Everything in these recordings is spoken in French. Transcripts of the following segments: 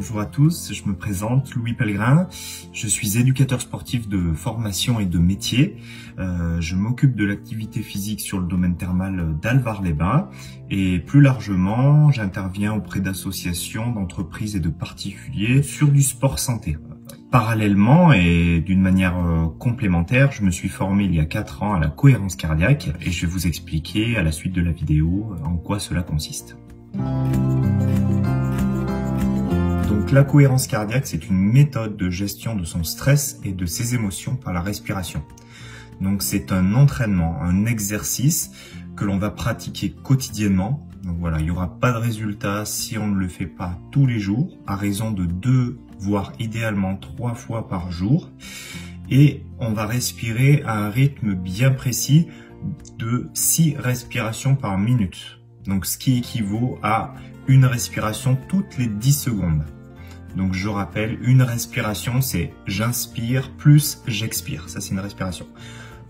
Bonjour à tous, je me présente, Louis Pellegrin. Je suis éducateur sportif de formation et de métier. Je m'occupe de l'activité physique sur le domaine thermal d'Alvar-les-Bains et plus largement, j'interviens auprès d'associations, d'entreprises et de particuliers sur du sport santé. Parallèlement et d'une manière complémentaire, je me suis formé il y a 4 ans à la cohérence cardiaque et je vais vous expliquer à la suite de la vidéo en quoi cela consiste. Donc la cohérence cardiaque, c'est une méthode de gestion de son stress et de ses émotions par la respiration. Donc c'est un entraînement, un exercice que l'on va pratiquer quotidiennement. Donc voilà, il n'y aura pas de résultat si on ne le fait pas tous les jours, à raison de 2, voire idéalement 3 fois par jour. Et on va respirer à un rythme bien précis de 6 respirations par minute. Donc ce qui équivaut à une respiration toutes les 10 secondes. Donc je rappelle, une respiration, c'est j'inspire plus j'expire. Ça, c'est une respiration.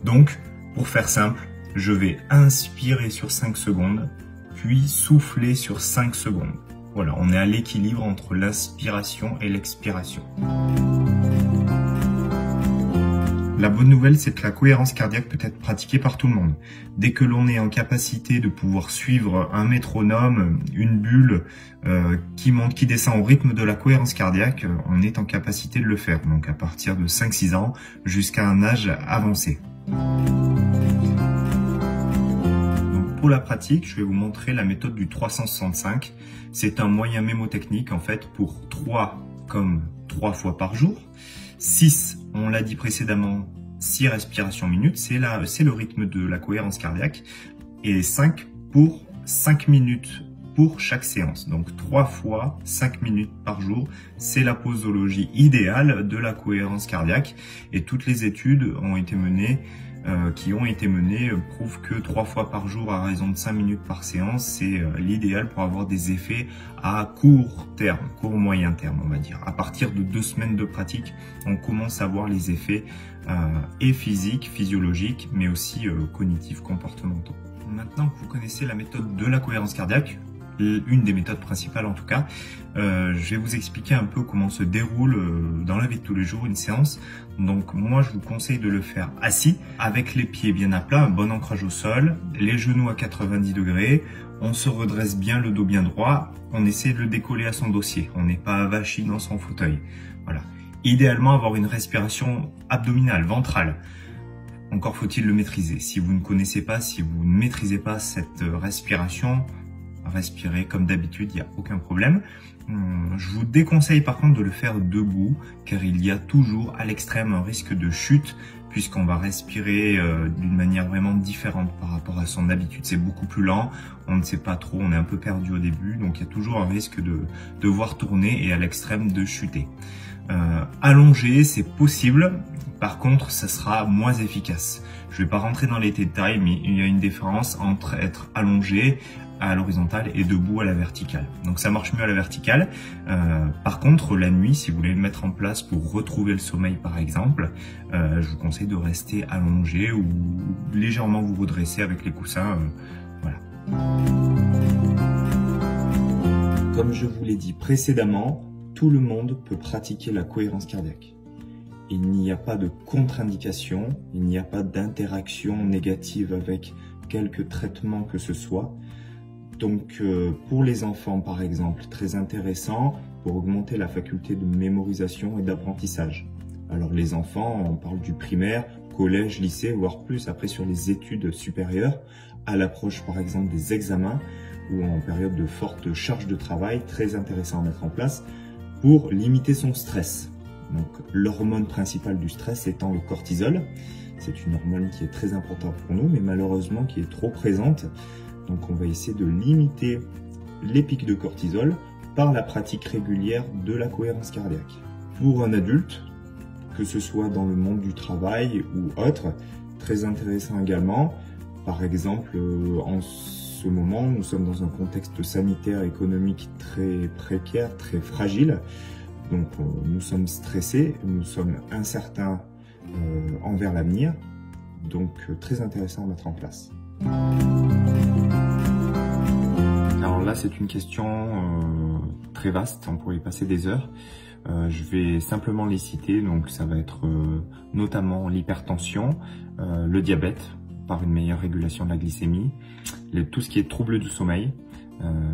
Donc, pour faire simple, je vais inspirer sur 5 secondes, puis souffler sur 5 secondes. Voilà, on est à l'équilibre entre l'inspiration et l'expiration. La bonne nouvelle, c'est que la cohérence cardiaque peut être pratiquée par tout le monde. Dès que l'on est en capacité de pouvoir suivre un métronome, une bulle qui monte, qui descend au rythme de la cohérence cardiaque, on est en capacité de le faire. Donc à partir de 5-6 ans jusqu'à un âge avancé. Donc pour la pratique, je vais vous montrer la méthode du 365. C'est un moyen mémotechnique en fait pour 3 comme 3 fois par jour. 6, on l'a dit précédemment, 6 respirations minutes, c'est le rythme de la cohérence cardiaque. Et 5 pour 5 minutes pour chaque séance. Donc 3 fois 5 minutes par jour, c'est la posologie idéale de la cohérence cardiaque. Et toutes les études qui ont été menées prouvent que 3 fois par jour à raison de 5 minutes par séance, c'est l'idéal pour avoir des effets à court terme, court moyen terme on va dire. À partir de 2 semaines de pratique, on commence à voir les effets et physiques, physiologiques, mais aussi cognitifs, comportementaux. Maintenant que vous connaissez la méthode de la cohérence cardiaque, une des méthodes principales en tout cas, je vais vous expliquer un peu comment se déroule dans la vie de tous les jours une séance. Donc moi je vous conseille de le faire assis, avec les pieds bien à plat, un bon ancrage au sol, les genoux à 90 degrés, on se redresse bien, le dos bien droit, on essaie de le décoller à son dossier, on n'est pas avachi dans son fauteuil. Voilà. Idéalement avoir une respiration abdominale, ventrale. Encore faut-il le maîtriser. Si vous ne connaissez pas, si vous ne maîtrisez pas cette respiration, respirez comme d'habitude, il n'y a aucun problème. Je vous déconseille par contre de le faire debout, car il y a toujours à l'extrême un risque de chute, puisqu'on va respirer d'une manière vraiment différente par rapport à son habitude. C'est beaucoup plus lent, on ne sait pas trop, on est un peu perdu au début, donc il y a toujours un risque de devoir tourner et à l'extrême de chuter. Allonger, c'est possible, par contre ça sera moins efficace. Je ne vais pas rentrer dans les détails, mais il y a une différence entre être allongé à l'horizontale et debout à la verticale. Donc ça marche mieux à la verticale. Par contre, la nuit, si vous voulez le mettre en place pour retrouver le sommeil par exemple, je vous conseille de rester allongé ou légèrement vous redresser avec les coussins. Voilà. Comme je vous l'ai dit précédemment, tout le monde peut pratiquer la cohérence cardiaque. Il n'y a pas de contre-indication, il n'y a pas d'interaction négative avec quelque traitement que ce soit. Donc pour les enfants par exemple, très intéressant pour augmenter la faculté de mémorisation et d'apprentissage. Alors les enfants, on parle du primaire, collège, lycée, voire plus après sur les études supérieures, à l'approche par exemple des examens ou en période de forte charge de travail, très intéressant à mettre en place pour limiter son stress. Donc l'hormone principale du stress étant le cortisol. C'est une hormone qui est très importante pour nous, mais malheureusement qui est trop présente. Donc on va essayer de limiter les pics de cortisol par la pratique régulière de la cohérence cardiaque. Pour un adulte, que ce soit dans le monde du travail ou autre, très intéressant également. Par exemple, en ce moment, nous sommes dans un contexte sanitaire économique très précaire, très fragile. Donc nous sommes stressés, nous sommes incertains envers l'avenir. Donc très intéressant à mettre en place. Alors là, c'est une question très vaste, on pourrait y passer des heures. Je vais simplement les citer, donc ça va être notamment l'hypertension, le diabète par une meilleure régulation de la glycémie, tout ce qui est troubles du sommeil,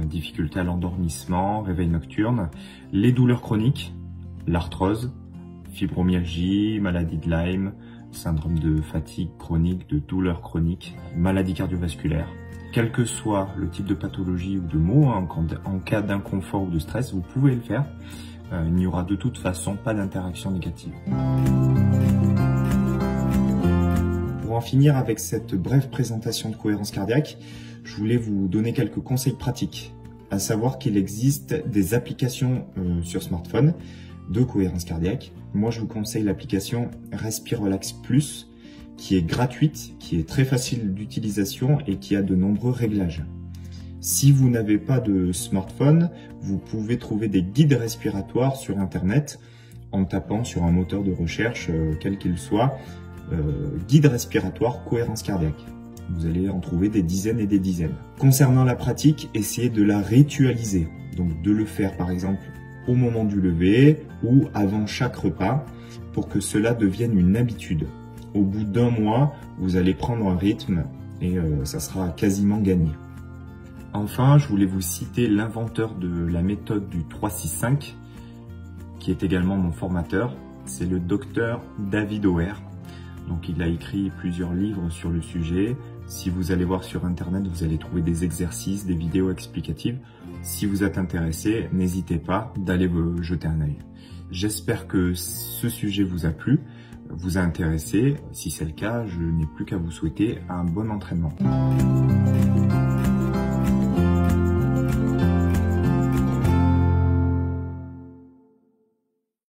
difficultés à l'endormissement, réveil nocturne, les douleurs chroniques, l'arthrose, fibromyalgie, maladie de Lyme, syndrome de fatigue chronique, de douleur chronique, maladie cardiovasculaire. Quel que soit le type de pathologie ou de maux, en cas d'inconfort ou de stress, vous pouvez le faire. Il n'y aura de toute façon pas d'interaction négative. Pour en finir avec cette brève présentation de cohérence cardiaque, je voulais vous donner quelques conseils pratiques. À savoir qu'il existe des applications sur smartphone de cohérence cardiaque. Moi, je vous conseille l'application Respirelax Plus, qui est gratuite, qui est très facile d'utilisation et qui a de nombreux réglages. Si vous n'avez pas de smartphone, vous pouvez trouver des guides respiratoires sur Internet en tapant sur un moteur de recherche, quel qu'il soit, guide respiratoire cohérence cardiaque. Vous allez en trouver des dizaines et des dizaines. Concernant la pratique, essayez de la ritualiser. Donc de le faire par exemple au moment du lever ou avant chaque repas pour que cela devienne une habitude. Au bout d'un mois, vous allez prendre un rythme et ça sera quasiment gagné. Enfin, je voulais vous citer l'inventeur de la méthode du 3-6-5, qui est également mon formateur. C'est le docteur David O'Hare. Donc, il a écrit plusieurs livres sur le sujet. Si vous allez voir sur Internet, vous allez trouver des exercices, des vidéos explicatives. Si vous êtes intéressé, n'hésitez pas d'aller jeter un œil. J'espère que ce sujet vous a plu, vous a intéressé. Si c'est le cas, je n'ai plus qu'à vous souhaiter un bon entraînement.